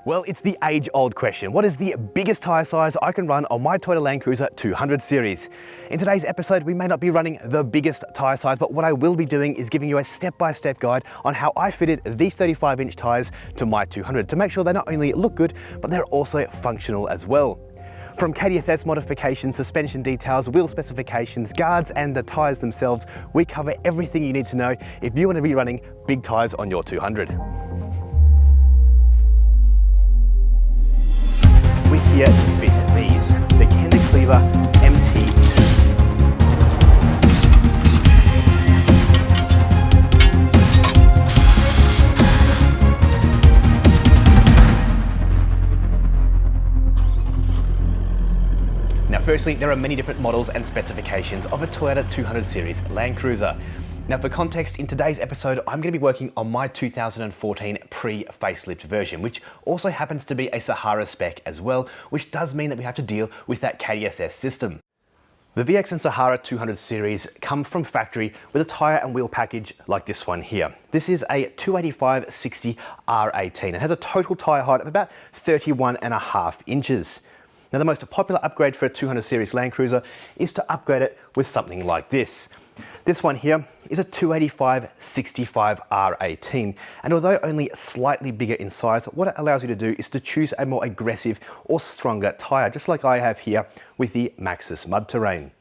Well, it's the age-old question. What is the biggest tyre size I can run on my Toyota Landcruiser 200 Series? In today's episode, we may not be running the biggest tyre size, but what I will be doing is giving you a step-by-step guide on how I fitted these 35-inch tyres to my 200 to make sure they not only look good, but they're also functional as well. From KDSS modifications, suspension details, wheel specifications, guards, and the tyres themselves, we cover everything you need to know if you want to be running big tyres on your 200. We're here to fit these, the Kenda Klever MT2. Now firstly, there are many different models and specifications of a Toyota 200 Series Landcruiser. Now for context, in today's episode, I'm going to be working on my 2014 pre-facelift version, which also happens to be a Sahara spec as well, which does mean that we have to deal with that KDSS system. The VX and Sahara 200 Series come from factory with a tyre and wheel package like this one here. This is a 285/60 R18. It has a total tyre height of about 31.5 inches. Now the most popular upgrade for a 200 Series Landcruiser is to upgrade it with something like this. This one here is a 285/65 R18, and although only slightly bigger in size, what it allows you to do is to choose a more aggressive or stronger tyre, just like I have here with the Maxxis Mud Terrain.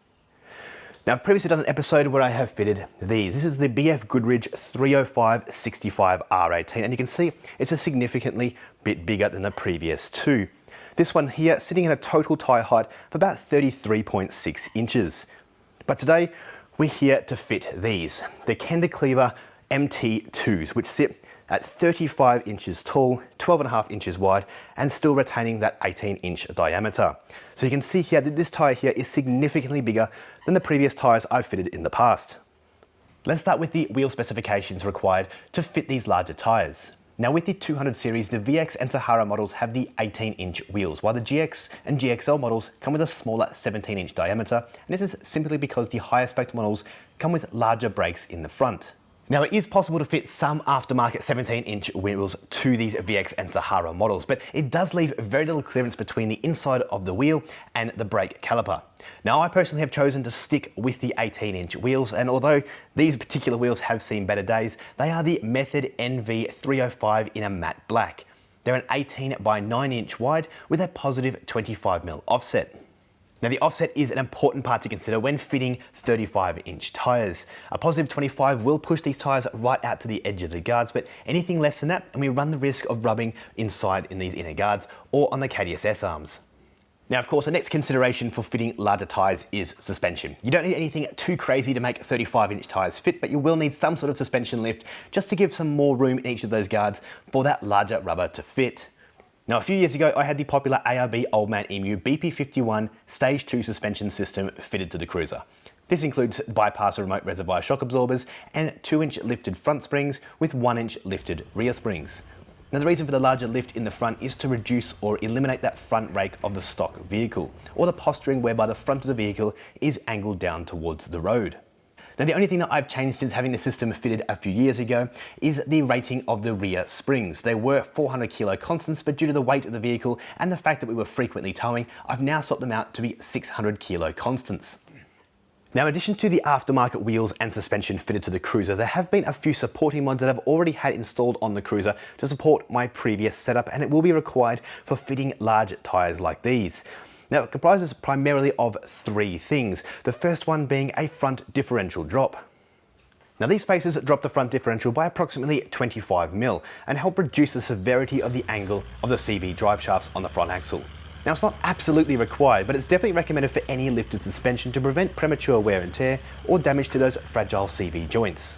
Now I've previously done an episode where I have fitted these. This is the BF Goodrich 305/65 R18, and you can see it's a significantly bit bigger than the previous two. This one here sitting at a total tyre height of about 33.6 inches. But today, we're here to fit these, the Kenda Klever MT2s, which sit at 35 inches tall, 12.5 inches wide, and still retaining that 18-inch diameter. So you can see here that this tyre here is significantly bigger than the previous tyres I've fitted in the past. Let's start with the wheel specifications required to fit these larger tyres. Now with the 200 Series, the VX and Sahara models have the 18-inch wheels, while the GX and GXL models come with a smaller 17-inch diameter, and this is simply because the higher spec models come with larger brakes in the front. Now it is possible to fit some aftermarket 17-inch wheels to these VX and Sahara models, but it does leave very little clearance between the inside of the wheel and the brake caliper. Now I personally have chosen to stick with the 18-inch wheels, and although these particular wheels have seen better days, they are the Method NV305 in a matte black. They're an 18x9-inch wide with a positive 25mm offset. Now the offset is an important part to consider when fitting 35-inch tyres. A positive 25 will push these tyres right out to the edge of the guards, but anything less than that and we run the risk of rubbing inside in these inner guards or on the KDSS arms. Now of course the next consideration for fitting larger tyres is suspension. You don't need anything too crazy to make 35-inch tyres fit, but you will need some sort of suspension lift just to give some more room in each of those guards for that larger rubber to fit. Now a few years ago I had the popular ARB Old Man Emu BP51 Stage 2 suspension system fitted to the cruiser. This includes bypass remote reservoir shock absorbers and 2-inch lifted front springs with 1-inch lifted rear springs. Now the reason for the larger lift in the front is to reduce or eliminate that front rake of the stock vehicle, or the posturing whereby the front of the vehicle is angled down towards the road. Now the only thing that I've changed since having the system fitted a few years ago is the rating of the rear springs. They were 400 kilo constants, but due to the weight of the vehicle and the fact that we were frequently towing, I've now swapped them out to be 600 kilo constants. Now in addition to the aftermarket wheels and suspension fitted to the cruiser, there have been a few supporting mods that I've already had installed on the cruiser to support my previous setup, and it will be required for fitting large tyres like these. Now it comprises primarily of three things, the first one being a front differential drop. Now these spacers drop the front differential by approximately 25mm and help reduce the severity of the angle of the CB drive shafts on the front axle. Now it's not absolutely required, but it's definitely recommended for any lifted suspension to prevent premature wear and tear or damage to those fragile CB joints.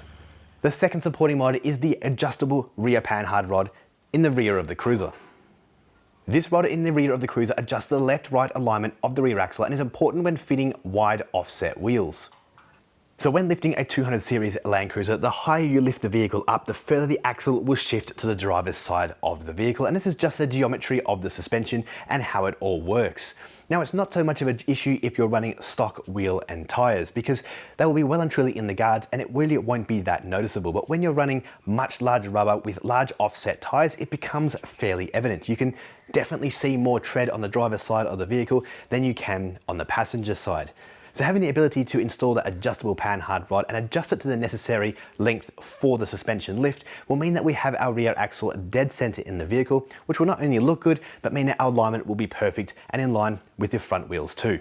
The second supporting mod is the adjustable rear panhard rod in the rear of the cruiser. This rod in the rear of the cruiser adjusts the left-right alignment of the rear axle and is important when fitting wide offset wheels. So when lifting a 200 Series Landcruiser, the higher you lift the vehicle up, the further the axle will shift to the driver's side of the vehicle. And this is just the geometry of the suspension and how it all works. Now, it's not so much of an issue if you're running stock wheel and tyres, because they will be well and truly in the guards and it really won't be that noticeable. But when you're running much larger rubber with large offset tyres, it becomes fairly evident. You can definitely see more tread on the driver's side of the vehicle than you can on the passenger side. So having the ability to install the adjustable panhard rod and adjust it to the necessary length for the suspension lift will mean that we have our rear axle dead center in the vehicle, which will not only look good, but mean that our alignment will be perfect and in line with the front wheels too.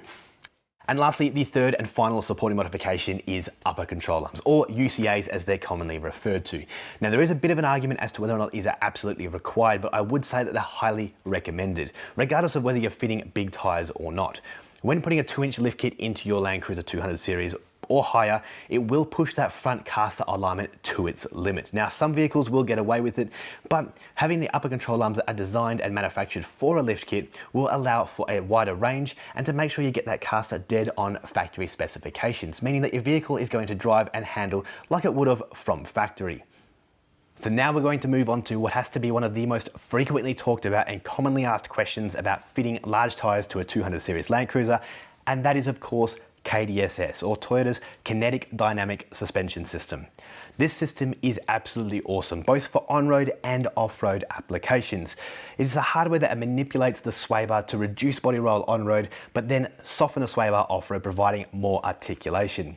And lastly, the third and final supporting modification is upper control arms, or UCAs as they're commonly referred to. Now, there is a bit of an argument as to whether or not these are absolutely required, but I would say that they're highly recommended, regardless of whether you're fitting big tires or not. When putting a 2-inch lift kit into your Landcruiser 200 Series or higher, it will push that front caster alignment to its limit. Now, some vehicles will get away with it, but having the upper control arms that are designed and manufactured for a lift kit will allow for a wider range and to make sure you get that caster dead on factory specifications, meaning that your vehicle is going to drive and handle like it would have from factory. So now we're going to move on to what has to be one of the most frequently talked about and commonly asked questions about fitting large tyres to a 200 Series Landcruiser, and that is of course KDSS, or Toyota's Kinetic Dynamic Suspension System. This system is absolutely awesome, both for on-road and off-road applications. It is the hardware that manipulates the sway bar to reduce body roll on-road, but then soften the sway bar off-road, providing more articulation.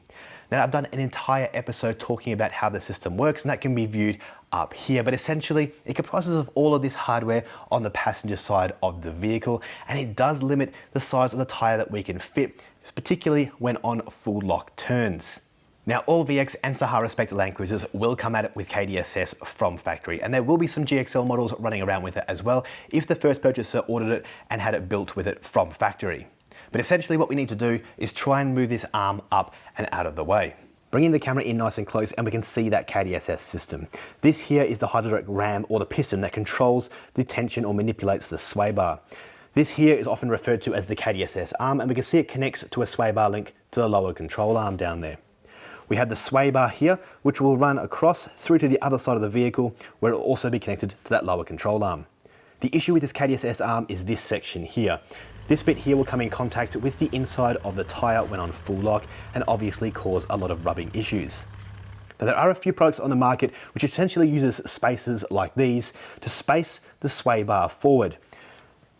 Now, I've done an entire episode talking about how the system works, and that can be viewed up here, but essentially it comprises of all of this hardware on the passenger side of the vehicle, and it does limit the size of the tire that we can fit, particularly when on full lock turns. Now, all VX and Sahara spec Landcruisers will come at it with KDSS from factory, and there will be some GXL models running around with it as well if the first purchaser ordered it and had it built with it from factory. But essentially what we need to do is try and move this arm up and out of the way. Bringing the camera in nice and close and we can see that KDSS system. This here is the hydraulic ram or the piston that controls the tension or manipulates the sway bar. This here is often referred to as the KDSS arm, and we can see it connects to a sway bar link to the lower control arm down there. We have the sway bar here, which will run across through to the other side of the vehicle, where it will also be connected to that lower control arm. The issue with this KDSS arm is this section here. This bit here will come in contact with the inside of the tyre when on full lock and obviously cause a lot of rubbing issues. Now, there are a few products on the market which essentially uses spacers like these to space the sway bar forward.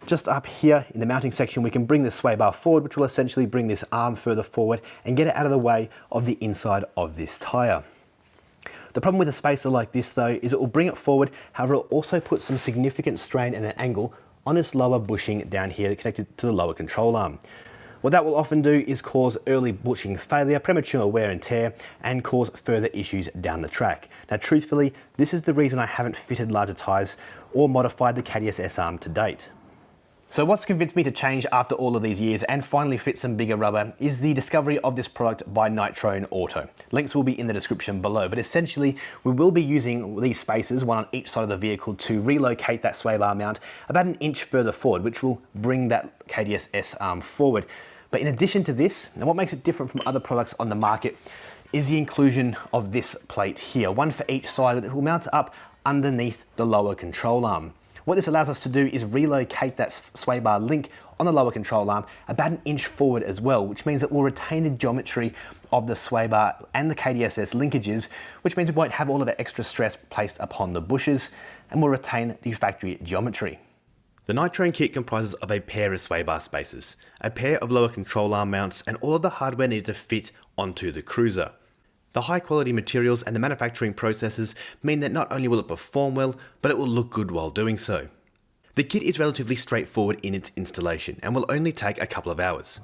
Just up here in the mounting section, we can bring the sway bar forward, which will essentially bring this arm further forward and get it out of the way of the inside of this tyre. The problem with a spacer like this though is it will bring it forward, however it will also put some significant strain and an angle on this lower bushing down here connected to the lower control arm. What that will often do is cause early bushing failure, premature wear and tear, and cause further issues down the track. Now, truthfully, this is the reason I haven't fitted larger tyres or modified the KDSS arm to date. So what's convinced me to change after all of these years and finally fit some bigger rubber is the discovery of this product by Nitrone Auto. Links will be in the description below, but essentially we will be using these spacers, one on each side of the vehicle, to relocate that sway bar mount about an inch further forward, which will bring that KDSS arm forward. But in addition to this, and what makes it different from other products on the market, is the inclusion of this plate here, one for each side that will mount up underneath the lower control arm. What this allows us to do is relocate that sway bar link on the lower control arm about an inch forward as well, which means that we'll retain the geometry of the sway bar and the KDSS linkages, which means we won't have all of the extra stress placed upon the bushes, and we'll retain the factory geometry. The Nitrone kit comprises of a pair of sway bar spacers, a pair of lower control arm mounts, and all of the hardware needed to fit onto the cruiser. The high quality materials and the manufacturing processes mean that not only will it perform well, but it will look good while doing so. The kit is relatively straightforward in its installation and will only take a couple of hours.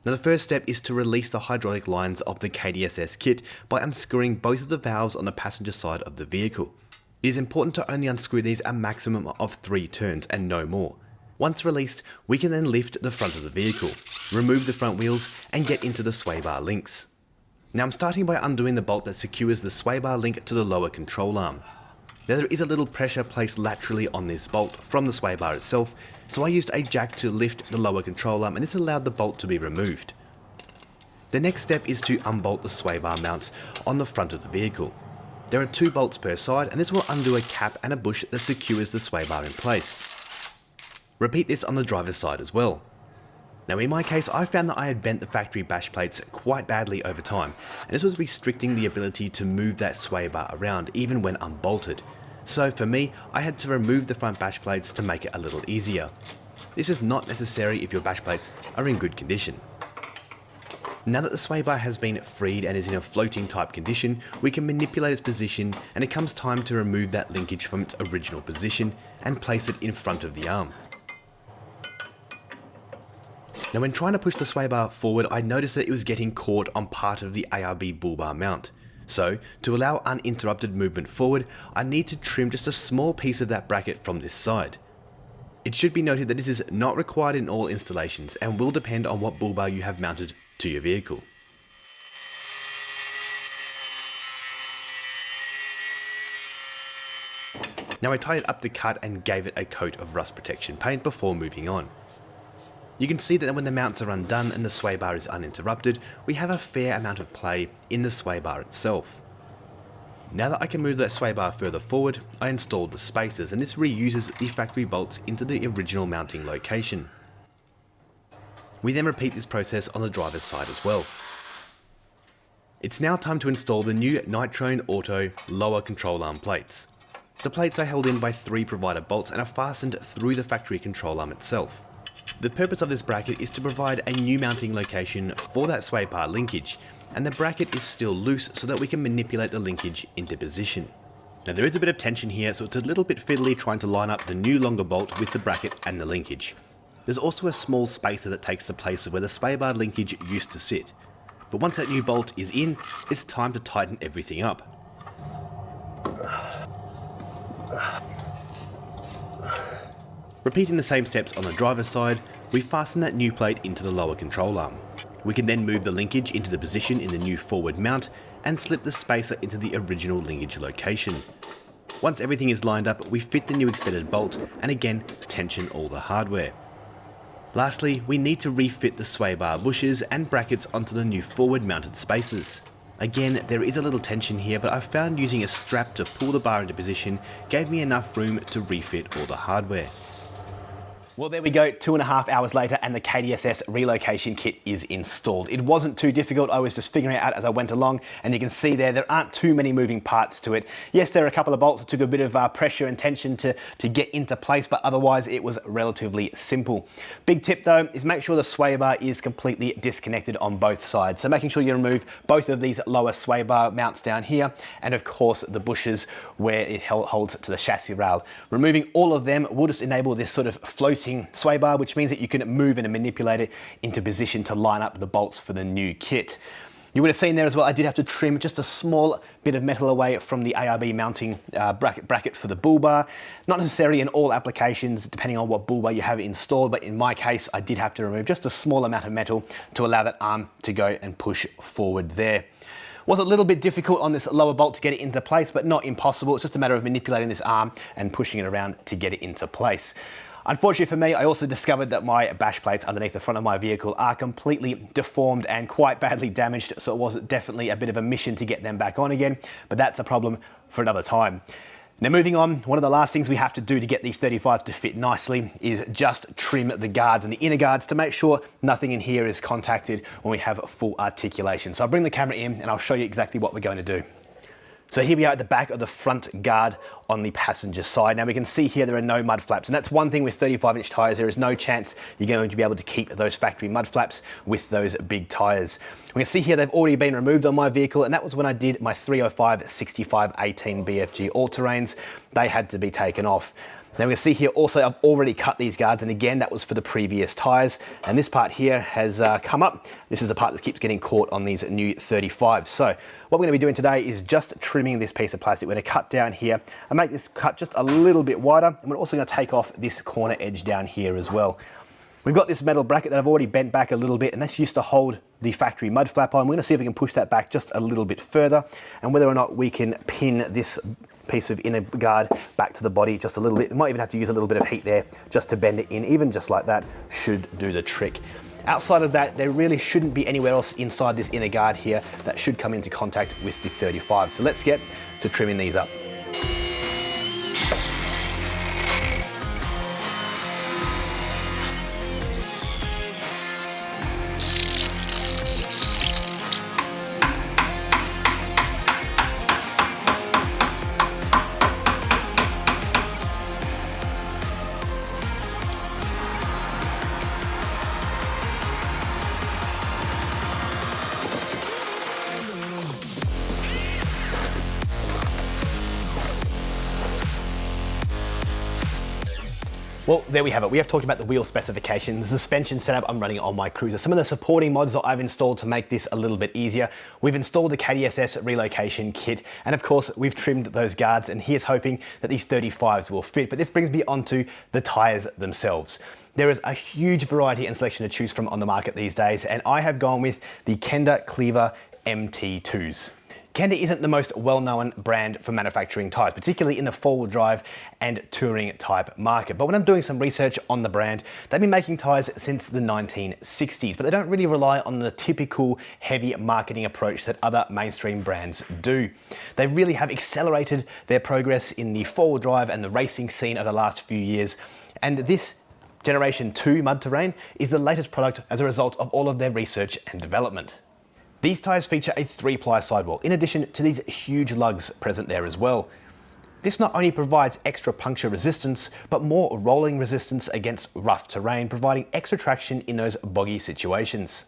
Now, the first step is to release the hydraulic lines of the KDSS kit by unscrewing both of the valves on the passenger side of the vehicle. It is important to only unscrew these a maximum of 3 turns and no more. Once released, we can then lift the front of the vehicle, remove the front wheels, and get into the sway bar links. Now, I'm starting by undoing the bolt that secures the sway bar link to the lower control arm. Now, there is a little pressure placed laterally on this bolt from the sway bar itself, so I used a jack to lift the lower control arm, and this allowed the bolt to be removed. The next step is to unbolt the sway bar mounts on the front of the vehicle. There are 2 bolts per side, and this will undo a cap and a bush that secures the sway bar in place. Repeat this on the driver's side as well. Now in my case, I found that I had bent the factory bash plates quite badly over time, and this was restricting the ability to move that sway bar around even when unbolted. So for me, I had to remove the front bash plates to make it a little easier. This is not necessary if your bash plates are in good condition. Now that the sway bar has been freed and is in a floating type condition, we can manipulate its position, and it comes time to remove that linkage from its original position and place it in front of the arm. Now when trying to push the sway bar forward, I noticed that it was getting caught on part of the ARB bull bar mount. So, to allow uninterrupted movement forward, I need to trim just a small piece of that bracket from this side. It should be noted that this is not required in all installations and will depend on what bull bar you have mounted to your vehicle. Now I tied it up to cut and gave it a coat of rust protection paint before moving on. You can see that when the mounts are undone and the sway bar is uninterrupted, we have a fair amount of play in the sway bar itself. Now that I can move that sway bar further forward, I installed the spacers, and this reuses the factory bolts into the original mounting location. We then repeat this process on the driver's side as well. It's now time to install the new Nitrone Auto lower control arm plates. The plates are held in by 3 provided bolts and are fastened through the factory control arm itself. The purpose of this bracket is to provide a new mounting location for that sway bar linkage, and the bracket is still loose so that we can manipulate the linkage into position. Now there is a bit of tension here, so it's a little bit fiddly trying to line up the new longer bolt with the bracket and the linkage. There's also a small spacer that takes the place of where the sway bar linkage used to sit. But once that new bolt is in, it's time to tighten everything up. Repeating the same steps on the driver's side, we fasten that new plate into the lower control arm. We can then move the linkage into the position in the new forward mount and slip the spacer into the original linkage location. Once everything is lined up, we fit the new extended bolt and again tension all the hardware. Lastly, we need to refit the sway bar bushes and brackets onto the new forward mounted spacers. Again, there is a little tension here, but I found using a strap to pull the bar into position gave me enough room to refit all the hardware. Well, there we go, 2.5 hours later, and the KDSS relocation kit is installed. It wasn't too difficult. I was just figuring it out as I went along, and you can see there aren't too many moving parts to it. Yes, there are a couple of bolts that took a bit of pressure and tension to get into place, but otherwise it was relatively simple. Big tip though is make sure the sway bar is completely disconnected on both sides. So making sure you remove both of these lower sway bar mounts down here, and of course the bushes where it holds to the chassis rail. Removing all of them will just enable this sort of floating sway bar, which means that you can move and manipulate it into position to line up the bolts for the new kit. You would have seen there as well, I did have to trim just a small bit of metal away from the ARB mounting bracket for the bull bar. Not necessarily in all applications, depending on what bull bar you have installed, but in my case, I did have to remove just a small amount of metal to allow that arm to go and push forward there. Was a little bit difficult on this lower bolt to get it into place, but not impossible. It's just a matter of manipulating this arm and pushing it around to get it into place. Unfortunately for me, I also discovered that my bash plates underneath the front of my vehicle are completely deformed and quite badly damaged, so it was definitely a bit of a mission to get them back on again, but that's a problem for another time. Now moving on, one of the last things we have to do to get these 35s to fit nicely is just trim the guards and the inner guards to make sure nothing in here is contacted when we have full articulation. So I'll bring the camera in and I'll show you exactly what we're going to do. So here we are at the back of the front guard on the passenger side. Now we can see here there are no mud flaps, and that's one thing with 35-inch tyres. There is no chance you're going to be able to keep those factory mud flaps with those big tyres. We can see here they've already been removed on my vehicle, and that was when I did my 305/65/18 BFG all-terrains. They had to be taken off. Now we can see here also I've already cut these guards, and again that was for the previous tyres, and this part here has come up. This is the part that keeps getting caught on these new 35s. So what we're going to be doing today is just trimming this piece of plastic. We're going to cut down here and make this cut just a little bit wider, and we're also going to take off this corner edge down here as well. We've got this metal bracket that I've already bent back a little bit, and this used to hold the factory mud flap on. We're going to see if we can push that back just a little bit further, and whether or not we can pin this piece of inner guard back to the body just a little bit. We might even have to use a little bit of heat there just to bend it in. Even just like that should do the trick. Outside of that, there really shouldn't be anywhere else inside this inner guard here that should come into contact with the 35. So let's get to trimming these up. Well, there we have it. We have talked about the wheel specification, the suspension setup I'm running on my Cruiser, some of the supporting mods that I've installed to make this a little bit easier. We've installed the KDSS relocation kit, and of course, we've trimmed those guards, and here's hoping that these 35s will fit. But this brings me onto the tires themselves. There is a huge variety and selection to choose from on the market these days, and I have gone with the Kenda Klever MT2s. Kenda isn't the most well-known brand for manufacturing tyres, particularly in the four-wheel drive and touring type market. But when I'm doing some research on the brand, they've been making tyres since the 1960s, but they don't really rely on the typical heavy marketing approach that other mainstream brands do. They really have accelerated their progress in the four-wheel drive and the racing scene over the last few years. And this Generation 2 mud terrain is the latest product as a result of all of their research and development. These tyres feature a 3-ply sidewall, in addition to these huge lugs present there as well. This not only provides extra puncture resistance, but more rolling resistance against rough terrain, providing extra traction in those boggy situations.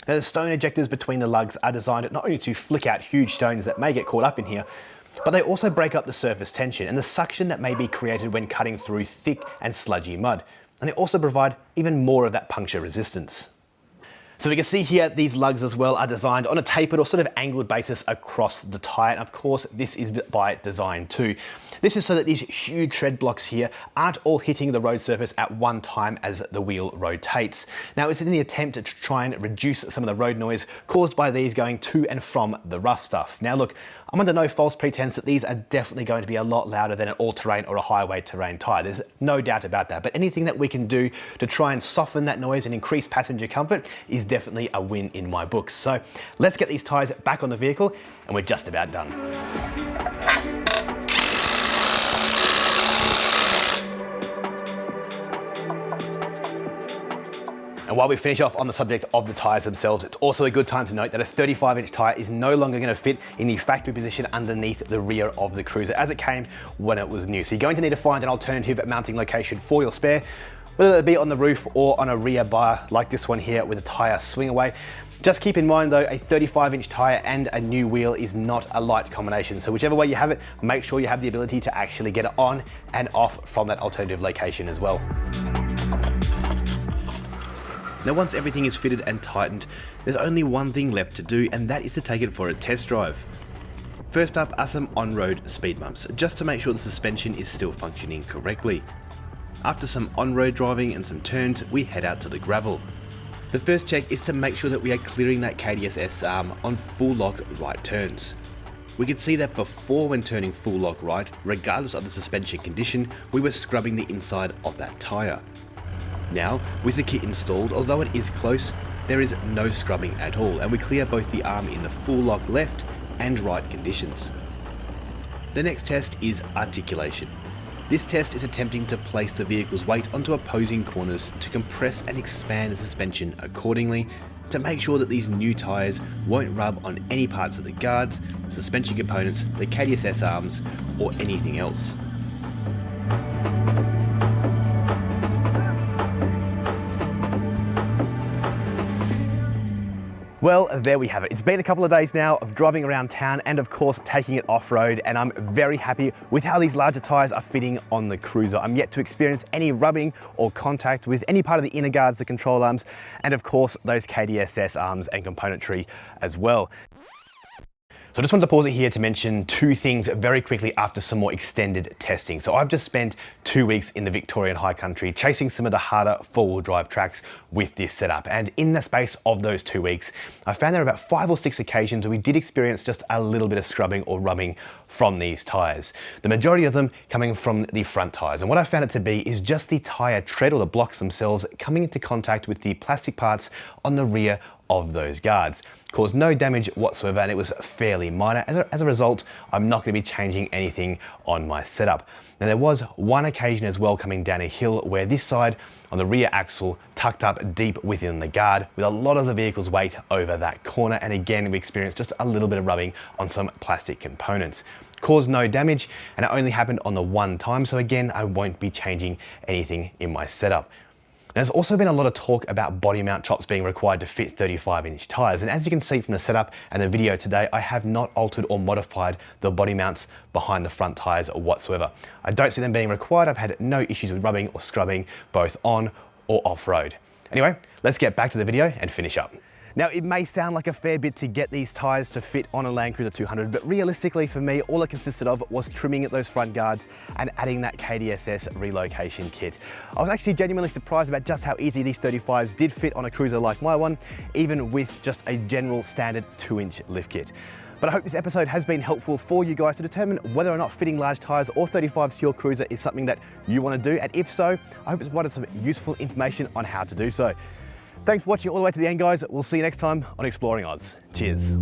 Now, the stone ejectors between the lugs are designed not only to flick out huge stones that may get caught up in here, but they also break up the surface tension and the suction that may be created when cutting through thick and sludgy mud. And they also provide even more of that puncture resistance. So we can see here, these lugs as well are designed on a tapered or sort of angled basis across the tyre. And of course, this is by design too. This is so that these huge tread blocks here aren't all hitting the road surface at one time as the wheel rotates. Now, it's in the attempt to try and reduce some of the road noise caused by these going to and from the rough stuff. Now look, I'm under no false pretense that these are definitely going to be a lot louder than an all-terrain or a highway terrain tyre. There's no doubt about that. But anything that we can do to try and soften that noise and increase passenger comfort is definitely a win in my books. So let's get these tyres back on the vehicle, and we're just about done. And while we finish off on the subject of the tyres themselves, it's also a good time to note that a 35-inch tyre is no longer going to fit in the factory position underneath the rear of the Cruiser as it came when it was new. So you're going to need to find an alternative mounting location for your spare, whether it be on the roof or on a rear bar like this one here with a tyre swing away. Just keep in mind though, a 35-inch tyre and a new wheel is not a light combination. So whichever way you have it, make sure you have the ability to actually get it on and off from that alternative location as well. Now, once everything is fitted and tightened, there's only one thing left to do, and that is to take it for a test drive. First up are some on-road speed bumps, just to make sure the suspension is still functioning correctly. After some on-road driving and some turns, we head out to the gravel. The first check is to make sure that we are clearing that KDSS arm on full lock right turns. We could see that before, when turning full lock right, regardless of the suspension condition, we were scrubbing the inside of that tyre. Now, with the kit installed, although it is close, there is no scrubbing at all, and we clear both the arm in the full lock left and right conditions. The next test is articulation. This test is attempting to place the vehicle's weight onto opposing corners to compress and expand the suspension accordingly to make sure that these new tyres won't rub on any parts of the guards, suspension components, the KDSS arms, or anything else. Well, there we have it. It's been a couple of days now of driving around town and of course taking it off-road, and I'm very happy with how these larger tyres are fitting on the Cruiser. I'm yet to experience any rubbing or contact with any part of the inner guards, the control arms, and of course those KDSS arms and componentry as well. So I just wanted to pause it here to mention two things very quickly after some more extended testing. So I've just spent 2 weeks in the Victorian high country chasing some of the harder four-wheel drive tracks with this setup. And in the space of those 2 weeks, I found there were about 5 or 6 occasions where we did experience just a little bit of scrubbing or rubbing from these tyres. The majority of them coming from the front tyres. And what I found it to be is just the tyre tread or the blocks themselves coming into contact with the plastic parts on the rear of those guards. Caused no damage whatsoever, and it was fairly minor. As a result, I'm not going to be changing anything on my setup. Now there was one occasion as well coming down a hill where this side on the rear axle tucked up deep within the guard with a lot of the vehicle's weight over that corner, and again we experienced just a little bit of rubbing on some plastic components. Caused no damage, and it only happened on the one time, so again I won't be changing anything in my setup. There's also been a lot of talk about body mount chops being required to fit 35-inch tyres, and as you can see from the setup and the video today, I have not altered or modified the body mounts behind the front tyres whatsoever. I don't see them being required. I've had no issues with rubbing or scrubbing both on or off-road. Anyway, let's get back to the video and finish up. Now, it may sound like a fair bit to get these tyres to fit on a Landcruiser 200, but realistically for me, all it consisted of was trimming at those front guards and adding that KDSS relocation kit. I was actually genuinely surprised about just how easy these 35s did fit on a cruiser like my one, even with just a general standard 2-inch lift kit. But I hope this episode has been helpful for you guys to determine whether or not fitting large tyres or 35s to your cruiser is something that you want to do, and if so, I hope it's provided some useful information on how to do so. Thanks for watching all the way to the end, guys. We'll see you next time on Exploring Oz. Cheers.